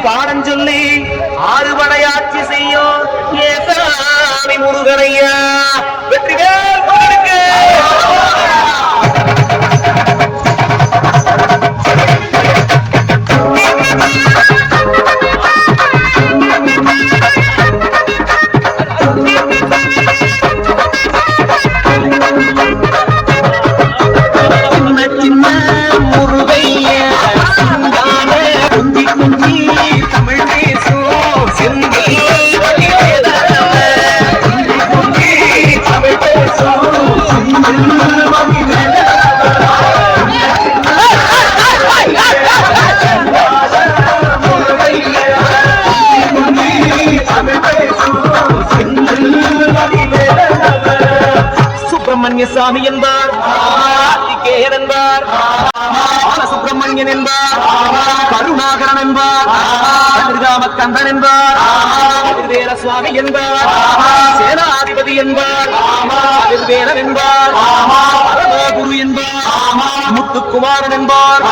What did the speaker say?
பாடம் சொல்லி ஆறுபடையாட்சி செய்யும் ஏசாமி முருகனையா வெற்றிவேல் முருகனுக்கு சுப்பிரமணியசாமி என்பார், கார்த்திகேயன் என்பார், பாலசுப்பிரமணியன் என்பார், கருணாகரன் என்பார், கந்தன் என்பார், வீரசுவாமி என்பார், சேனாதிபதி என்பார், வீரன் என்பார், குரு என்பார், முத்துக்குமாரன் என்பார்.